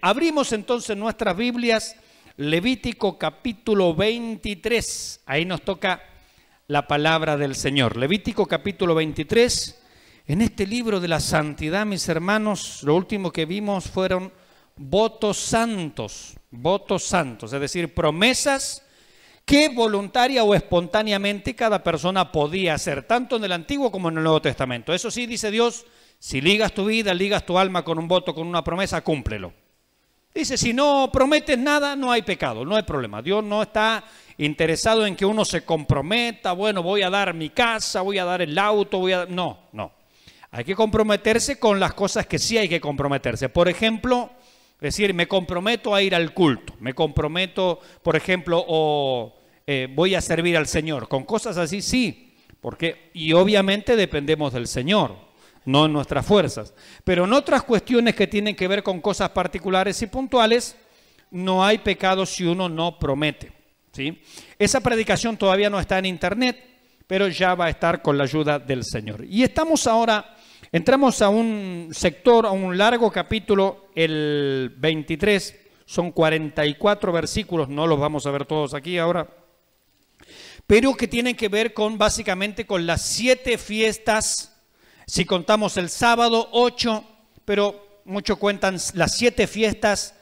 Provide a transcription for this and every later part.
abrimos entonces nuestras Biblias, Levítico capítulo 23, ahí nos toca la palabra del Señor. Levítico capítulo 23, en este libro de la santidad, mis hermanos, lo último que vimos fueron votos santos, es decir, promesas que voluntaria o espontáneamente cada persona podía hacer, tanto en el Antiguo como en el Nuevo Testamento. Eso sí, dice Dios, si ligas tu vida, ligas tu alma con un voto, con una promesa, cúmplelo. Dice, si no prometes nada, no hay pecado, no hay problema. Dios no está interesado en que uno se comprometa, bueno, voy a dar mi casa, voy a dar el auto, No. Hay que comprometerse con las cosas que sí hay que comprometerse. Por ejemplo, decir, me comprometo a ir al culto, me comprometo, por ejemplo, voy a servir al Señor. Con cosas así, sí, y obviamente dependemos del Señor, no en nuestras fuerzas. Pero en otras cuestiones que tienen que ver con cosas particulares y puntuales, no hay pecado si uno no promete, ¿sí? Esa predicación todavía no está en internet, pero ya va a estar con la ayuda del Señor. Y entramos a un sector, a un largo capítulo, el 23, son 44 versículos, no los vamos a ver todos aquí ahora, pero que tienen que ver básicamente con las 7 fiestas. Si contamos el sábado, 8, pero muchos cuentan las 7 fiestas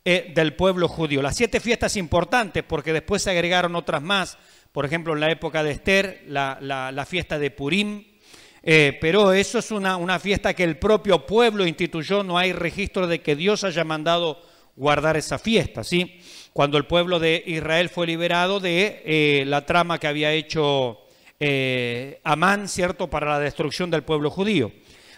del pueblo judío. Las 7 fiestas importantes, porque después se agregaron otras más. Por ejemplo, en la época de Esther, la fiesta de Purim. Pero eso es una fiesta que el propio pueblo instituyó. No hay registro de que Dios haya mandado guardar esa fiesta, ¿sí? Cuando el pueblo de Israel fue liberado de la trama que había hecho Amán, ¿cierto?, para la destrucción del pueblo judío.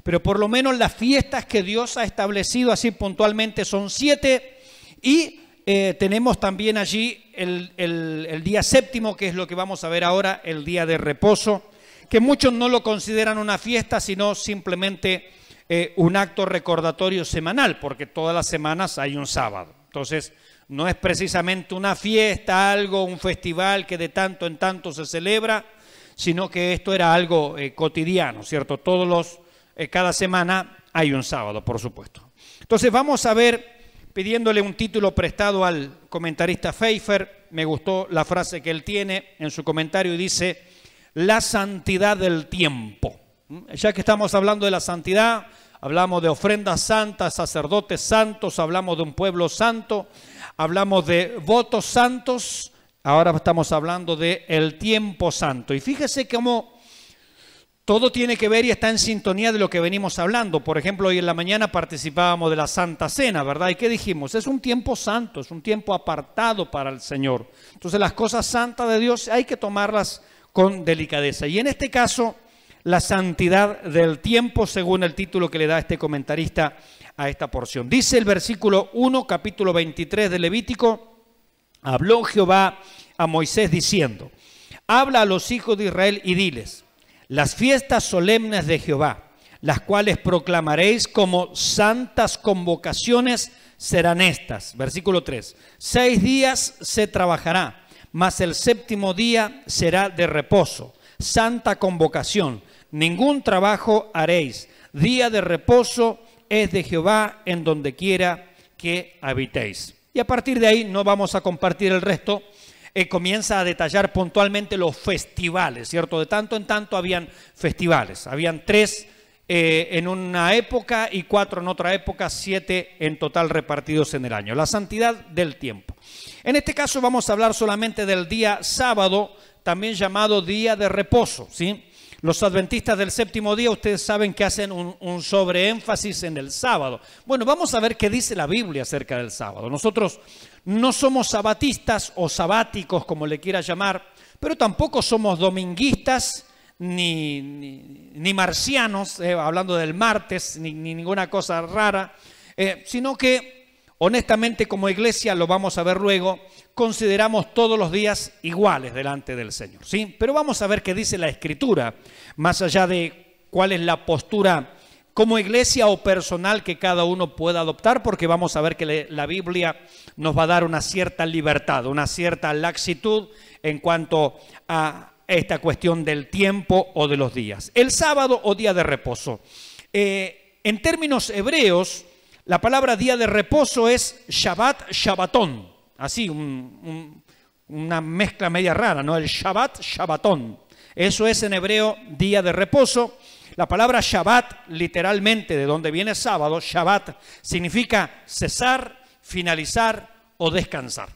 Pero por lo menos las fiestas que Dios ha establecido así puntualmente son 7, y tenemos también allí el día séptimo, que es lo que vamos a ver ahora, el día de reposo, que muchos no lo consideran una fiesta, sino simplemente un acto recordatorio semanal, porque todas las semanas hay un sábado. Entonces, no es precisamente una fiesta, un festival que de tanto en tanto se celebra, sino que esto era algo cotidiano, ¿cierto? Cada semana hay un sábado, por supuesto. Entonces vamos a ver, pidiéndole un título prestado al comentarista Pfeiffer, me gustó la frase que él tiene en su comentario y dice, la santidad del tiempo. Ya que estamos hablando de la santidad, hablamos de ofrendas santas, sacerdotes santos, hablamos de un pueblo santo, hablamos de votos santos. Ahora estamos hablando del tiempo santo. Y fíjese cómo todo tiene que ver y está en sintonía de lo que venimos hablando. Por ejemplo, hoy en la mañana participábamos de la Santa Cena, ¿verdad? ¿Y qué dijimos? Es un tiempo santo, es un tiempo apartado para el Señor. Entonces las cosas santas de Dios hay que tomarlas con delicadeza. Y en este caso, la santidad del tiempo, según el título que le da este comentarista a esta porción. Dice el versículo 1, capítulo 23 de Levítico, habló Jehová a Moisés diciendo, habla a los hijos de Israel y diles, las fiestas solemnes de Jehová, las cuales proclamaréis como santas convocaciones, serán estas. Versículo 3, 6 días se trabajará, mas el séptimo día será de reposo, santa convocación, ningún trabajo haréis, día de reposo es de Jehová en donde quiera que habitéis. Y a partir de ahí no vamos a compartir el resto, comienza a detallar puntualmente los festivales, ¿cierto? De tanto en tanto habían festivales, habían 3 en una época y 4 en otra época, 7 en total repartidos en el año. La santidad del tiempo. En este caso vamos a hablar solamente del día sábado, también llamado día de reposo, ¿sí? Los adventistas del séptimo día, ustedes saben que hacen un sobreénfasis en el sábado. Bueno, vamos a ver qué dice la Biblia acerca del sábado. Nosotros no somos sabatistas o sabáticos, como le quiera llamar, pero tampoco somos dominguistas ni marcianos, hablando del martes, ni ninguna cosa rara, sino que honestamente como iglesia, lo vamos a ver luego, consideramos todos los días iguales delante del Señor, ¿sí? Pero vamos a ver qué dice la Escritura, más allá de cuál es la postura como iglesia o personal que cada uno pueda adoptar, porque vamos a ver que la Biblia nos va a dar una cierta libertad, una cierta laxitud en cuanto a esta cuestión del tiempo o de los días. El sábado o día de reposo. En términos hebreos, La palabra día de reposo es Shabbat, Shabbatón. Así, una mezcla media rara, ¿no? El Shabbat, Shabbatón. Eso es en hebreo día de reposo. La palabra Shabbat, literalmente, de donde viene sábado, Shabbat, significa cesar, finalizar o descansar.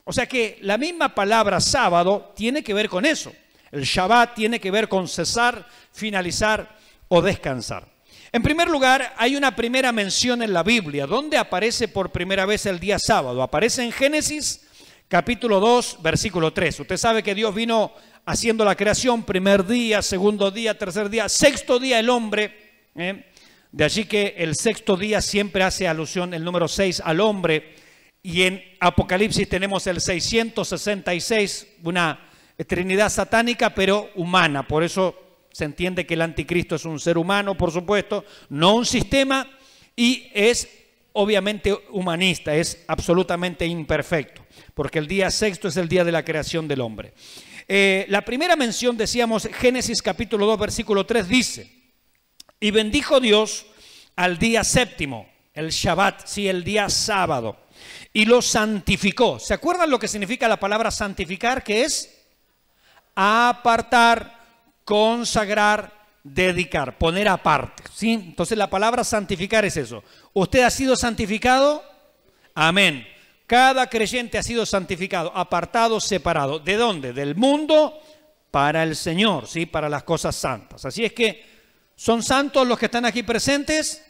O sea que la misma palabra sábado tiene que ver con eso. El Shabbat tiene que ver con cesar, finalizar o descansar. En primer lugar, hay una primera mención en la Biblia. ¿Dónde aparece por primera vez el día sábado? Aparece en Génesis, capítulo 2, versículo 3. Usted sabe que Dios vino haciendo la creación, primer día, segundo día, tercer día, sexto día el hombre. De allí que el sexto día siempre hace alusión, el número 6, al hombre. Y en Apocalipsis tenemos el 666, una trinidad satánica, pero humana. Por eso se entiende que el anticristo es un ser humano, por supuesto, no un sistema, y es obviamente humanista, es absolutamente imperfecto, porque el día sexto es el día de la creación del hombre. La primera mención, decíamos, Génesis capítulo 2, versículo 3, dice: y bendijo Dios al día séptimo, el Shabbat, sí, el día sábado, y lo santificó. ¿Se acuerdan lo que significa la palabra santificar? Que es apartar, consagrar, dedicar, poner aparte, ¿sí? Entonces la palabra santificar es eso. ¿Usted ha sido santificado? Amén. Cada creyente ha sido santificado, apartado, separado. ¿De dónde? Del mundo para el Señor, ¿sí? Para las cosas santas. Así es que, ¿son santos los que están aquí presentes?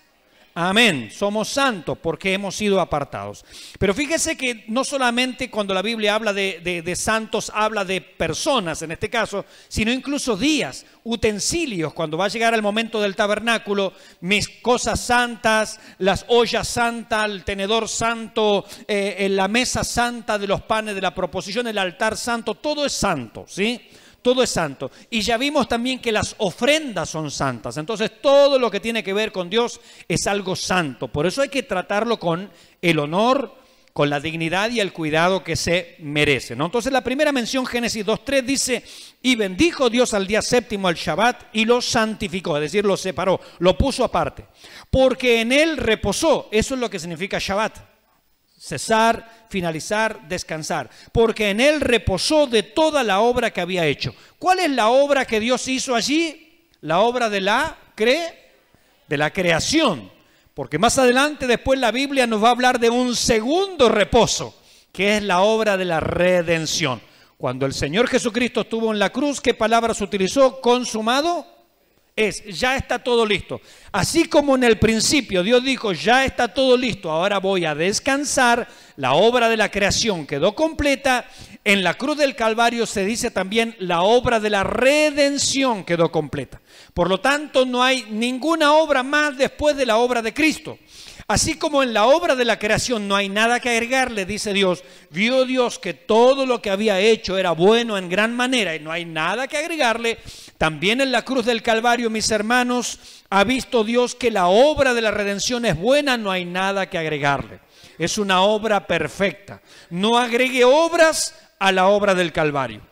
Amén, somos santos porque hemos sido apartados. Pero fíjese que no solamente cuando la Biblia habla de santos, habla de personas en este caso, sino incluso días, utensilios. Cuando va a llegar el momento del tabernáculo, mis cosas santas, las ollas santas, el tenedor santo, la mesa santa de los panes de la proposición, el altar santo, todo es santo, ¿sí? Todo es santo. Y ya vimos también que las ofrendas son santas. Entonces todo lo que tiene que ver con Dios es algo santo. Por eso hay que tratarlo con el honor, con la dignidad y el cuidado que se merece, ¿no? Entonces la primera mención, Génesis 2.3, dice: y bendijo Dios al día séptimo, al Shabbat, y lo santificó, es decir, lo separó, lo puso aparte. Porque en él reposó. Eso es lo que significa Shabbat. Cesar, finalizar, descansar. Porque en él reposó de toda la obra que había hecho. ¿Cuál es la obra que Dios hizo allí? La obra de la creación. Porque más adelante, después la Biblia nos va a hablar de un segundo reposo, que es la obra de la redención. Cuando el Señor Jesucristo estuvo en la cruz, ¿qué palabras utilizó? Consumado es, ya está todo listo. Así como en el principio Dios dijo, ya está todo listo, ahora voy a descansar, la obra de la creación quedó completa. En la cruz del Calvario se dice también, la obra de la redención quedó completa. Por lo tanto, no hay ninguna obra más después de la obra de Cristo. Así como en la obra de la creación no hay nada que agregarle, dice Dios, vio Dios que todo lo que había hecho era bueno en gran manera y no hay nada que agregarle. También en la cruz del Calvario, mis hermanos, ha visto Dios que la obra de la redención es buena, no hay nada que agregarle. Es una obra perfecta. No agregue obras a la obra del Calvario.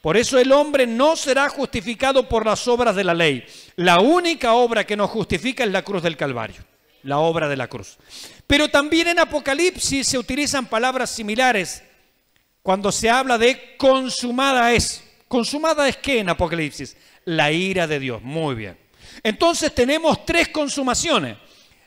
Por eso el hombre no será justificado por las obras de la ley. La única obra que nos justifica es la cruz del Calvario. La obra de la cruz. Pero también en Apocalipsis se utilizan palabras similares cuando se habla de consumada es. ¿Consumada es qué en Apocalipsis? La ira de Dios. Muy bien. Entonces tenemos tres consumaciones.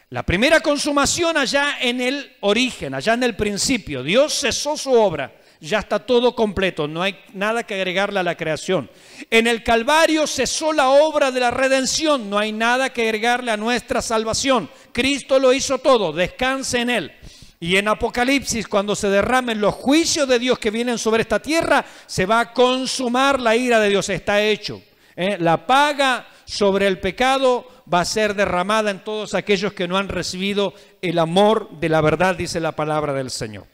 La primera consumación allá en el origen, allá en el principio. Dios cesó su obra. Ya está todo completo, no hay nada que agregarle a la creación. En el Calvario cesó la obra de la redención, no hay nada que agregarle a nuestra salvación. Cristo lo hizo todo, descanse en Él. Y en Apocalipsis, cuando se derramen los juicios de Dios que vienen sobre esta tierra, se va a consumar la ira de Dios, está hecho. La paga sobre el pecado va a ser derramada en todos aquellos que no han recibido el amor de la verdad, dice la palabra del Señor.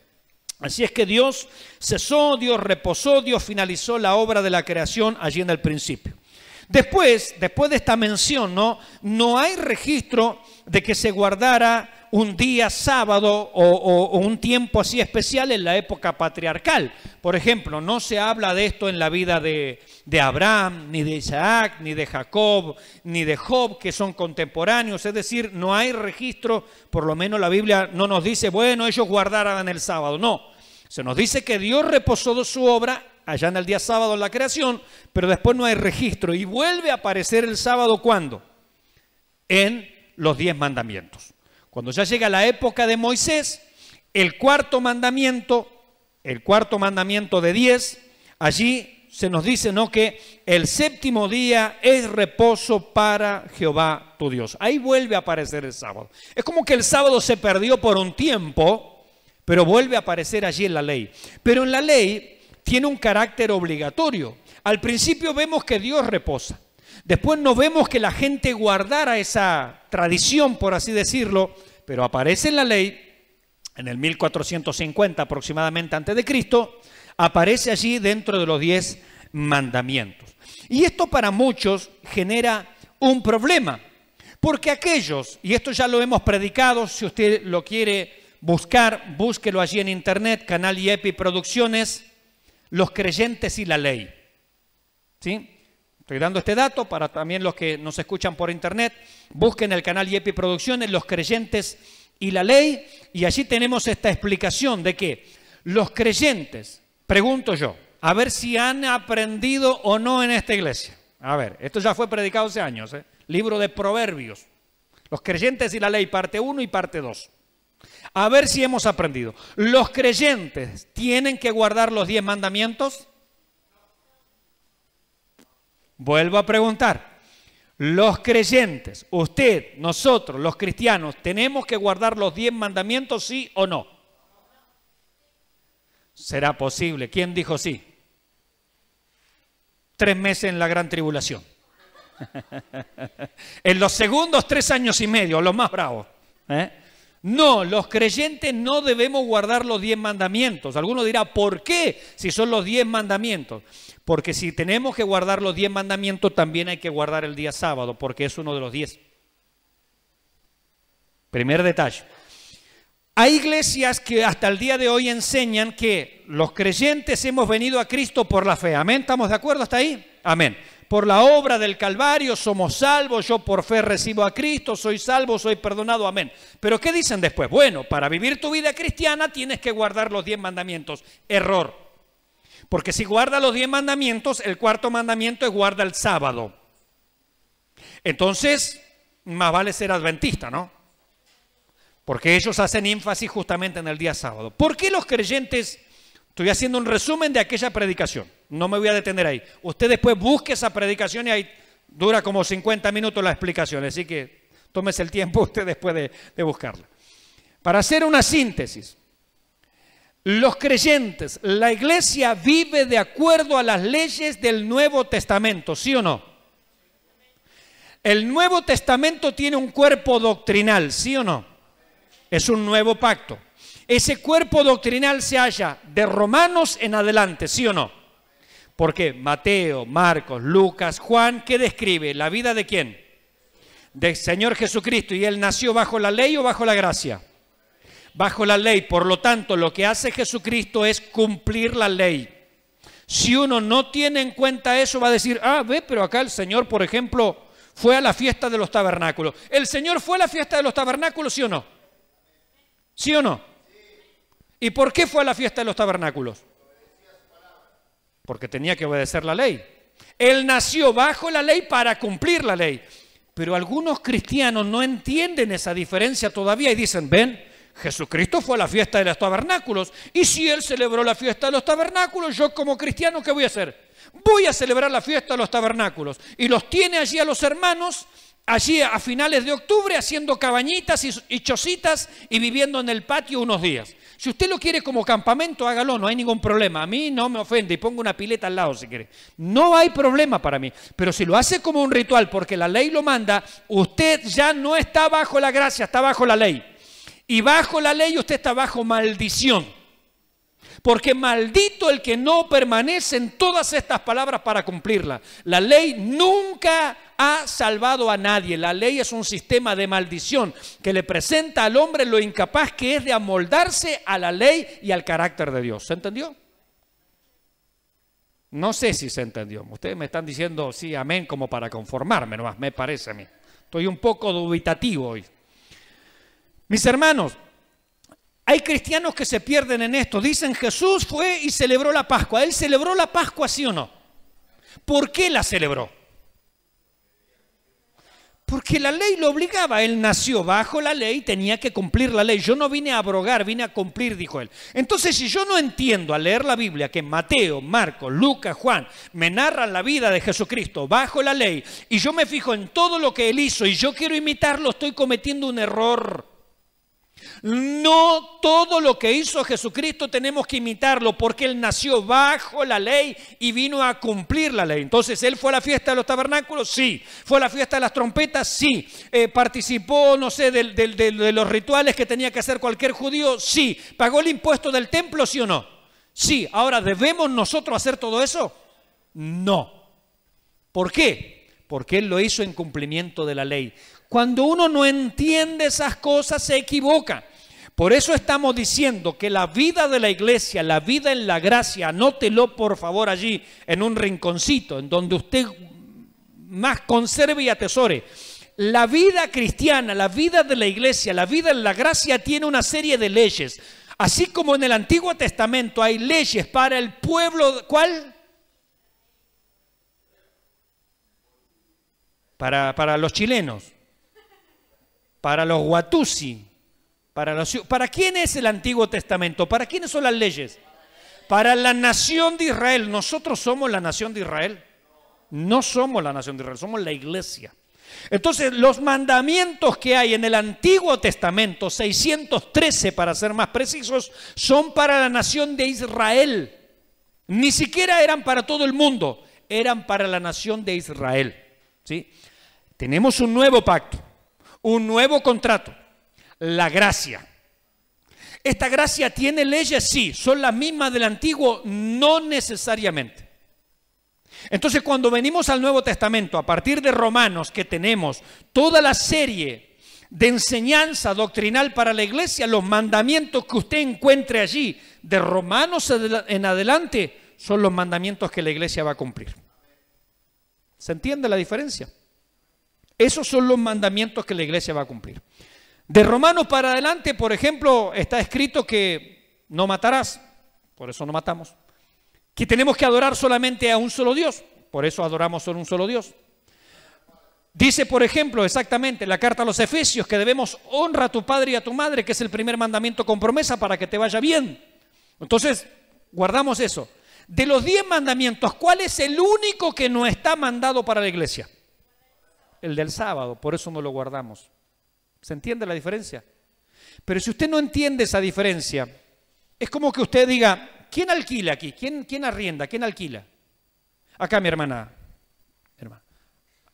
Así es que Dios cesó, Dios reposó, Dios finalizó la obra de la creación allí en el principio. Después de esta mención, no hay registro de que se guardara un día sábado o un tiempo así especial en la época patriarcal. Por ejemplo, no se habla de esto en la vida de Abraham, ni de Isaac, ni de Jacob, ni de Job, que son contemporáneos. Es decir, no hay registro, por lo menos la Biblia no nos dice, bueno, ellos guardaran el sábado. No, se nos dice que Dios reposó de su obra allá en el día sábado en la creación, pero después no hay registro. Y vuelve a aparecer el sábado, ¿cuándo? En los 10 mandamientos. Cuando ya llega la época de Moisés, el cuarto mandamiento de 10, allí se nos dice, ¿no?, que el séptimo día es reposo para Jehová tu Dios. Ahí vuelve a aparecer el sábado. Es como que el sábado se perdió por un tiempo, pero vuelve a aparecer allí en la ley. Pero en la ley tiene un carácter obligatorio. Al principio vemos que Dios reposa. Después no vemos que la gente guardara esa tradición, por así decirlo, pero aparece en la ley, en el 1450 aproximadamente antes de Cristo, aparece allí dentro de los 10 mandamientos. Y esto para muchos genera un problema, porque aquellos, y esto ya lo hemos predicado, si usted lo quiere buscar, búsquelo allí en internet, Canal IEPI Producciones, los creyentes y la ley. ¿Sí? Estoy dando este dato para también los que nos escuchan por internet. Busquen el canal IEPI Producciones, los creyentes y la ley, y allí tenemos esta explicación de que los creyentes, pregunto yo, a ver si han aprendido o no en esta iglesia. A ver, esto ya fue predicado hace años, libro de Proverbios. Los creyentes y la ley, parte 1 y parte 2. A ver si hemos aprendido. ¿Los creyentes tienen que guardar los 10 mandamientos? Vuelvo a preguntar, los creyentes, usted, nosotros, los cristianos, ¿tenemos que guardar los 10 mandamientos, sí o no? ¿Será posible? ¿Quién dijo sí? 3 meses en la gran tribulación. En los segundos 3 años y medio, los más bravos. No, los creyentes no debemos guardar los 10 mandamientos. Alguno dirá, ¿por qué? Si son los 10 mandamientos. Porque si tenemos que guardar los 10 mandamientos, también hay que guardar el día sábado, porque es uno de los 10. Primer detalle. Hay iglesias que hasta el día de hoy enseñan que los creyentes hemos venido a Cristo por la fe. ¿Amén? ¿Estamos de acuerdo hasta ahí? Amén. Por la obra del Calvario somos salvos, yo por fe recibo a Cristo, soy salvo, soy perdonado, amén. Pero ¿qué dicen después? Bueno, para vivir tu vida cristiana tienes que guardar los 10 mandamientos. Error. Porque si guarda los 10 mandamientos, el cuarto mandamiento es guarda el sábado. Entonces, más vale ser adventista, ¿no? Porque ellos hacen énfasis justamente en el día sábado. ¿Por qué los creyentes? Estoy haciendo un resumen de aquella predicación. No me voy a detener ahí. Usted después busque esa predicación y ahí dura como 50 minutos la explicación. Así que tómese el tiempo usted después de buscarla. Para hacer una síntesis. Los creyentes, la iglesia vive de acuerdo a las leyes del Nuevo Testamento, ¿sí o no? El Nuevo Testamento tiene un cuerpo doctrinal, ¿sí o no? Es un nuevo pacto. Ese cuerpo doctrinal se halla de Romanos en adelante, ¿sí o no? Porque Mateo, Marcos, Lucas, Juan, ¿qué describe? ¿La vida de quién? Del Señor Jesucristo. ¿Y Él nació bajo la ley o bajo la gracia? Bajo la ley. Por lo tanto, lo que hace Jesucristo es cumplir la ley. Si uno no tiene en cuenta eso, va a decir, pero acá el Señor, por ejemplo, fue a la fiesta de los tabernáculos. ¿El Señor fue a la fiesta de los tabernáculos, sí o no? ¿Sí o no? ¿Y por qué fue a la fiesta de los tabernáculos? Porque tenía que obedecer la ley. Él nació bajo la ley para cumplir la ley. Pero algunos cristianos no entienden esa diferencia todavía y dicen, ven, Jesucristo fue a la fiesta de los tabernáculos. Y si Él celebró la fiesta de los tabernáculos, yo como cristiano, ¿qué voy a hacer? Voy a celebrar la fiesta de los tabernáculos. Y los tiene allí a los hermanos, allí a finales de octubre, haciendo cabañitas y chocitas y viviendo en el patio unos días. Si usted lo quiere como campamento, hágalo, no hay ningún problema. A mí no me ofende y pongo una pileta al lado si quiere. No hay problema para mí. Pero si lo hace como un ritual porque la ley lo manda, usted ya no está bajo la gracia, está bajo la ley. Y bajo la ley usted está bajo maldición. Porque maldito el que no permanece en todas estas palabras para cumplirla. La ley nunca ha salvado a nadie. La ley es un sistema de maldición que le presenta al hombre lo incapaz que es de amoldarse a la ley y al carácter de Dios. ¿Se entendió? No sé si se entendió. Ustedes me están diciendo sí, amén, como para conformarme nomás, me parece a mí. Estoy un poco dubitativo hoy. Mis hermanos, hay cristianos que se pierden en esto. Dicen, Jesús fue y celebró la Pascua. ¿Él celebró la Pascua, sí o no? ¿Por qué la celebró? Porque la ley lo obligaba. Él nació bajo la ley, tenía que cumplir la ley. Yo no vine a abrogar, vine a cumplir, dijo él. Entonces, si yo no entiendo al leer la Biblia que Mateo, Marcos, Lucas, Juan me narran la vida de Jesucristo bajo la ley, y yo me fijo en todo lo que él hizo y yo quiero imitarlo, estoy cometiendo un error. No todo lo que hizo Jesucristo tenemos que imitarlo, porque Él nació bajo la ley y vino a cumplir la ley. Entonces, ¿Él fue a la fiesta de los tabernáculos? Sí. ¿Fue a la fiesta de las trompetas? Sí. ¿Participó, no sé, de los rituales que tenía que hacer cualquier judío? Sí. ¿Pagó el impuesto del templo? ¿Sí o no? Sí. Ahora, ¿debemos nosotros hacer todo eso? No. ¿Por qué? Porque Él lo hizo en cumplimiento de la ley. Cuando uno no entiende esas cosas, se equivoca. Por eso estamos diciendo que la vida de la iglesia, la vida en la gracia, anótelo por favor allí en un rinconcito, en donde usted más conserve y atesore. La vida cristiana, la vida de la iglesia, la vida en la gracia tiene una serie de leyes. Así como en el Antiguo Testamento hay leyes para el pueblo, ¿cuál? Para los chilenos. Para los Watusi, ¿para quién es el Antiguo Testamento? ¿Para quiénes son las leyes? Para la nación de Israel. ¿Nosotros somos la nación de Israel? No somos la nación de Israel, somos la iglesia. Entonces, los mandamientos que hay en el Antiguo Testamento, 613 para ser más precisos, son para la nación de Israel. Ni siquiera eran para todo el mundo, eran para la nación de Israel. ¿Sí? Tenemos un nuevo pacto. Un nuevo contrato, la gracia. ¿Esta gracia tiene leyes? Sí. ¿Son las mismas del Antiguo? No necesariamente. Entonces, cuando venimos al Nuevo Testamento, a partir de Romanos, que tenemos toda la serie de enseñanza doctrinal para la iglesia, los mandamientos que usted encuentre allí, de Romanos en adelante, son los mandamientos que la iglesia va a cumplir. ¿Se entiende la diferencia? Esos son los mandamientos que la iglesia va a cumplir. De Romanos para adelante, por ejemplo, está escrito que no matarás, por eso no matamos. Que tenemos que adorar solamente a un solo Dios, por eso adoramos solo un solo Dios. Dice, por ejemplo, exactamente, la carta a los Efesios, que debemos honrar a tu padre y a tu madre, que es el primer mandamiento con promesa para que te vaya bien. Entonces, guardamos eso. De los 10 mandamientos, ¿cuál es el único que no está mandado para la iglesia? El del sábado, por eso no lo guardamos. ¿Se entiende la diferencia? Pero si usted no entiende esa diferencia, es como que usted diga, ¿quién alquila aquí? ¿Quién arrienda? ¿Quién alquila? Acá mi hermana.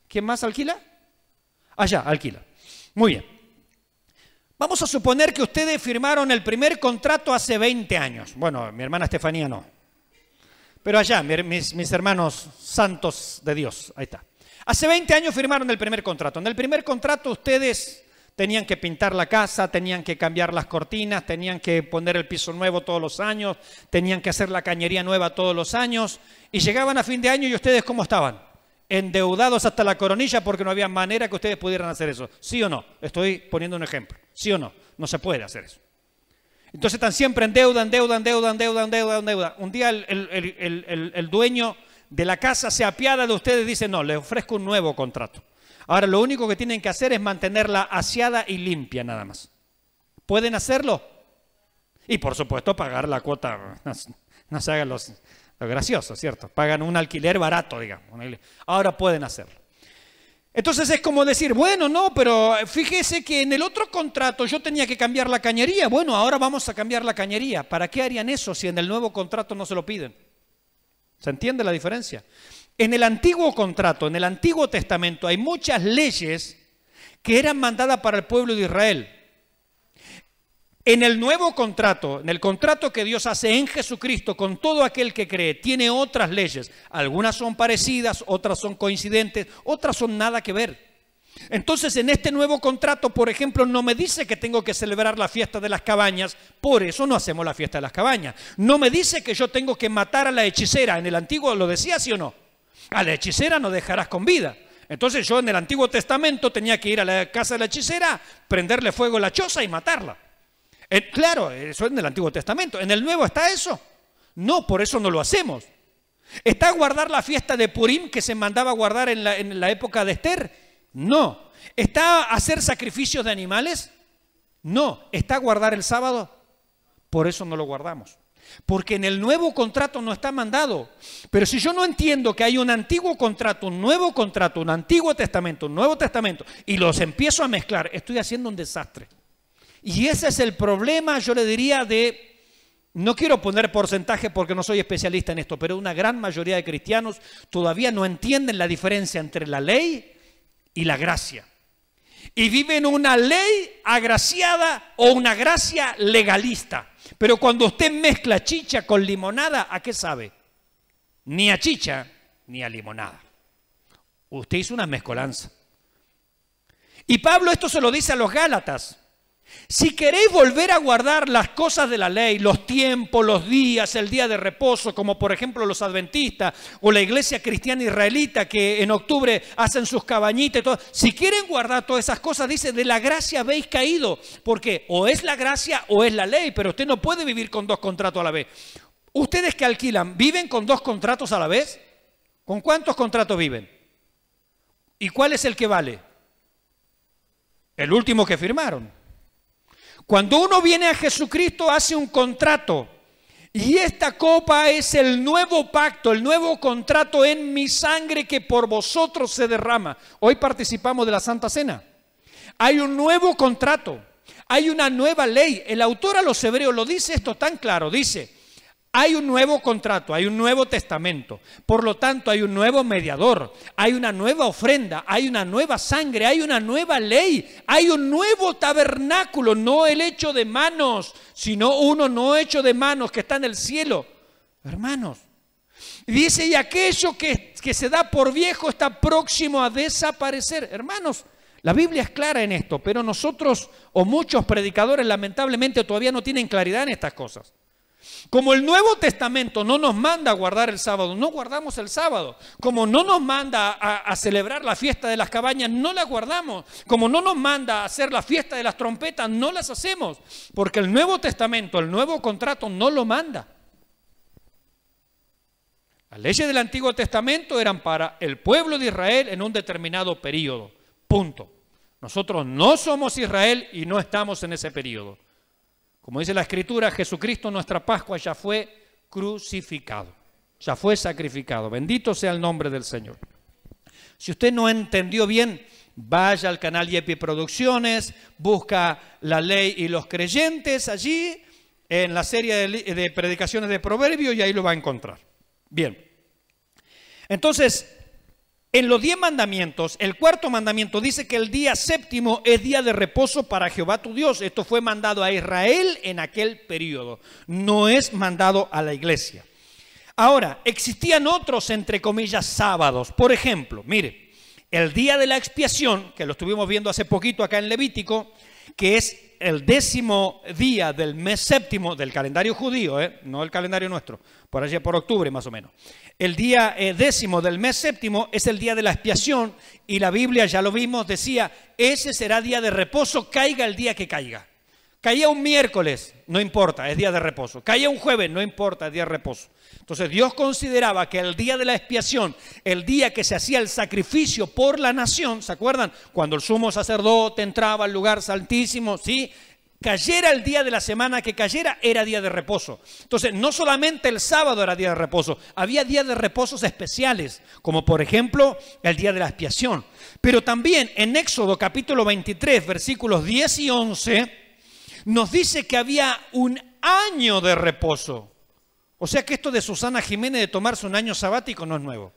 ¿Quién más alquila? Allá, alquila. Muy bien. Vamos a suponer que ustedes firmaron el primer contrato hace 20 años. Bueno, mi hermana Estefanía no. Pero allá, mis hermanos santos de Dios, ahí está. Hace 20 años firmaron el primer contrato. En el primer contrato ustedes tenían que pintar la casa, tenían que cambiar las cortinas, tenían que poner el piso nuevo todos los años, tenían que hacer la cañería nueva todos los años, y llegaban a fin de año y ustedes ¿cómo estaban? Endeudados hasta la coronilla porque no había manera que ustedes pudieran hacer eso. ¿Sí o no? Estoy poniendo un ejemplo. ¿Sí o no? No se puede hacer eso. Entonces están siempre en deuda. Un día el dueño de la casa se apiada de ustedes y dice, no, les ofrezco un nuevo contrato. Ahora lo único que tienen que hacer es mantenerla aseada y limpia nada más. ¿Pueden hacerlo? Y por supuesto pagar la cuota, no se hagan los graciosos, ¿cierto? Pagan un alquiler barato, digamos. Ahora pueden hacerlo. Entonces es como decir, bueno, no, pero fíjese que en el otro contrato yo tenía que cambiar la cañería. Bueno, ahora vamos a cambiar la cañería. ¿Para qué harían eso si en el nuevo contrato no se lo piden? ¿Se entiende la diferencia? En el antiguo contrato, en el Antiguo Testamento, hay muchas leyes que eran mandadas para el pueblo de Israel. En el nuevo contrato, en el contrato que Dios hace en Jesucristo con todo aquel que cree, tiene otras leyes. Algunas son parecidas, otras son coincidentes, otras son nada que ver. Entonces, en este nuevo contrato, por ejemplo, no me dice que tengo que celebrar la fiesta de las cabañas, por eso no hacemos la fiesta de las cabañas. No me dice que yo tengo que matar a la hechicera. En el Antiguo lo decía, ¿sí o no? A la hechicera no dejarás con vida. Entonces yo en el Antiguo Testamento tenía que ir a la casa de la hechicera, prenderle fuego a la choza y matarla. Claro, eso es en el Antiguo Testamento. ¿En el Nuevo está eso? No, por eso no lo hacemos. ¿Está guardar la fiesta de Purim que se mandaba a guardar en la época de Esther? No. ¿Está hacer sacrificios de animales? No. ¿Está guardar el sábado? Por eso no lo guardamos. Porque en el nuevo contrato no está mandado. Pero si yo no entiendo que hay un antiguo contrato, un nuevo contrato, un Antiguo Testamento, un Nuevo Testamento, y los empiezo a mezclar, estoy haciendo un desastre. Y ese es el problema, yo le diría, no quiero poner porcentaje porque no soy especialista en esto, pero una gran mayoría de cristianos todavía no entienden la diferencia entre la ley y la gracia. Y viven una ley agraciada o una gracia legalista. Pero cuando usted mezcla chicha con limonada, ¿a qué sabe? Ni a chicha ni a limonada. Usted hizo una mezcolanza. Y Pablo esto se lo dice a los Gálatas. Si queréis volver a guardar las cosas de la ley, los tiempos, los días, el día de reposo, como por ejemplo los adventistas o la iglesia cristiana israelita que en octubre hacen sus cabañitas y todo, si quieren guardar todas esas cosas, dice, de la gracia habéis caído, porque o es la gracia o es la ley, pero usted no puede vivir con dos contratos a la vez. Ustedes que alquilan, ¿viven con dos contratos a la vez? ¿Con cuántos contratos viven? ¿Y cuál es el que vale? El último que firmaron. Cuando uno viene a Jesucristo hace un contrato y esta copa es el nuevo pacto, el nuevo contrato en mi sangre que por vosotros se derrama. Hoy participamos de la Santa Cena. Hay un nuevo contrato, hay una nueva ley. El autor a los Hebreos lo dice esto tan claro, dice, hay un nuevo contrato, hay un nuevo testamento, por lo tanto hay un nuevo mediador, hay una nueva ofrenda, hay una nueva sangre, hay una nueva ley, hay un nuevo tabernáculo, no el hecho de manos, sino uno no hecho de manos que está en el cielo. Hermanos, dice, y aquello que se da por viejo está próximo a desaparecer. Hermanos, la Biblia es clara en esto, pero nosotros o muchos predicadores lamentablemente todavía no tienen claridad en estas cosas. Como el Nuevo Testamento no nos manda a guardar el sábado, no guardamos el sábado. Como no nos manda a celebrar la fiesta de las cabañas, no la guardamos. Como no nos manda a hacer la fiesta de las trompetas, no las hacemos. Porque el Nuevo Testamento, el nuevo contrato no lo manda. Las leyes del Antiguo Testamento eran para el pueblo de Israel en un determinado periodo. Punto. Nosotros no somos Israel y no estamos en ese periodo. Como dice la Escritura, Jesucristo, nuestra Pascua, ya fue crucificado, ya fue sacrificado. Bendito sea el nombre del Señor. Si usted no entendió bien, vaya al canal Yepi Producciones, busca La Ley y los Creyentes allí, en la serie de predicaciones de Proverbios, y ahí lo va a encontrar. Bien, entonces, en los 10 mandamientos, el cuarto mandamiento dice que el día séptimo es día de reposo para Jehová tu Dios. Esto fue mandado a Israel en aquel periodo, no es mandado a la iglesia. Ahora, existían otros, entre comillas, sábados. Por ejemplo, mire, el día de la expiación, que lo estuvimos viendo hace poquito acá en Levítico, que es el 10º día del mes séptimo del calendario judío, no el calendario nuestro, por allá por octubre más o menos. El día 10º del mes séptimo es el día de la expiación y la Biblia, ya lo vimos, decía, ese será día de reposo, caiga el día que caiga. Caía un miércoles, no importa, es día de reposo. Caía un jueves, no importa, es día de reposo. Entonces Dios consideraba que el día de la expiación, el día que se hacía el sacrificio por la nación, ¿se acuerdan? Cuando el sumo sacerdote entraba al lugar santísimo, ¿sí? Cayera el día de la semana que cayera, era día de reposo. Entonces, no solamente el sábado era día de reposo, había días de reposos especiales, como por ejemplo el día de la expiación. Pero también en Éxodo capítulo 23, versículos 10 y 11, nos dice que había un año de reposo. O sea que esto de Susana Jiménez de tomarse un año sabático no es nuevo.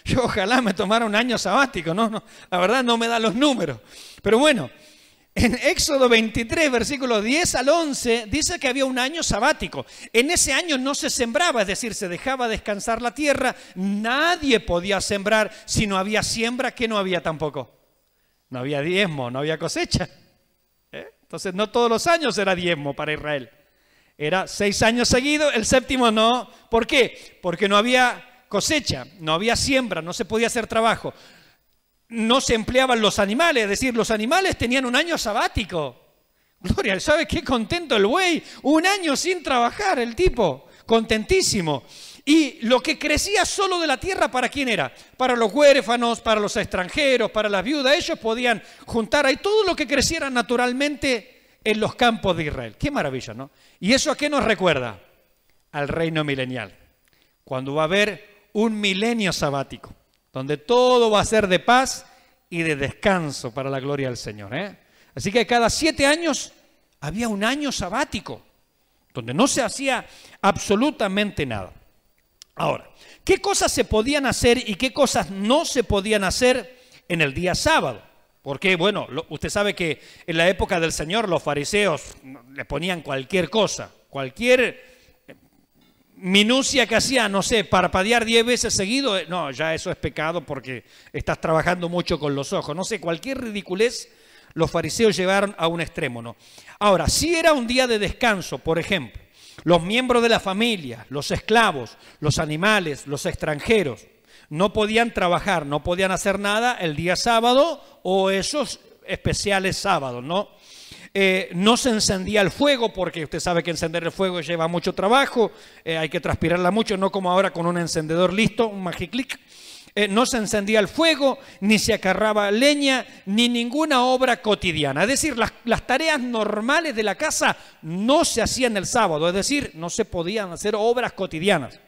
Yo ojalá me tomara un año sabático, no, la verdad no me da los números. Pero bueno, En Éxodo 23, versículos 10 al 11, dice que había un año sabático. En ese año no se sembraba, es decir, se dejaba descansar la tierra. Nadie podía sembrar. Si no había siembra, ¿qué no había tampoco? No había diezmo, no había cosecha. Entonces no todos los años era diezmo para Israel. Era 6 años seguidos, el séptimo no. ¿Por qué? Porque no había cosecha, no había siembra, no se podía hacer trabajo. No se empleaban los animales, es decir, los animales tenían un año sabático. Gloria, ¿sabe qué contento el buey? Un año sin trabajar el tipo, contentísimo. Y lo que crecía solo de la tierra, ¿para quién era? Para los huérfanos, para los extranjeros, para las viudas. Ellos podían juntar ahí todo lo que creciera naturalmente en los campos de Israel. Qué maravilla, ¿no? ¿Y eso a qué nos recuerda? Al reino milenial, cuando va a haber un milenio sabático, donde todo va a ser de paz y de descanso para la gloria del Señor. Así que cada 7 años había un año sabático, donde no se hacía absolutamente nada. Ahora, ¿qué cosas se podían hacer y qué cosas no se podían hacer en el día sábado? Porque, bueno, usted sabe que en la época del Señor los fariseos le ponían cualquier cosa, cualquier minucia que hacía, no sé, parpadear 10 veces seguido, no, ya eso es pecado porque estás trabajando mucho con los ojos. No sé, cualquier ridiculez los fariseos llevaron a un extremo, ¿no? Ahora, si era un día de descanso, por ejemplo, los miembros de la familia, los esclavos, los animales, los extranjeros, no podían trabajar, no podían hacer nada el día sábado o esos especiales sábados, ¿no? No se encendía el fuego, porque usted sabe que encender el fuego lleva mucho trabajo, hay que transpirarla mucho, no como ahora con un encendedor listo, un magiclic. No se encendía el fuego, ni se acarraba leña, ni ninguna obra cotidiana. Es decir, las tareas normales de la casa no se hacían el sábado, es decir, no se podían hacer obras cotidianas.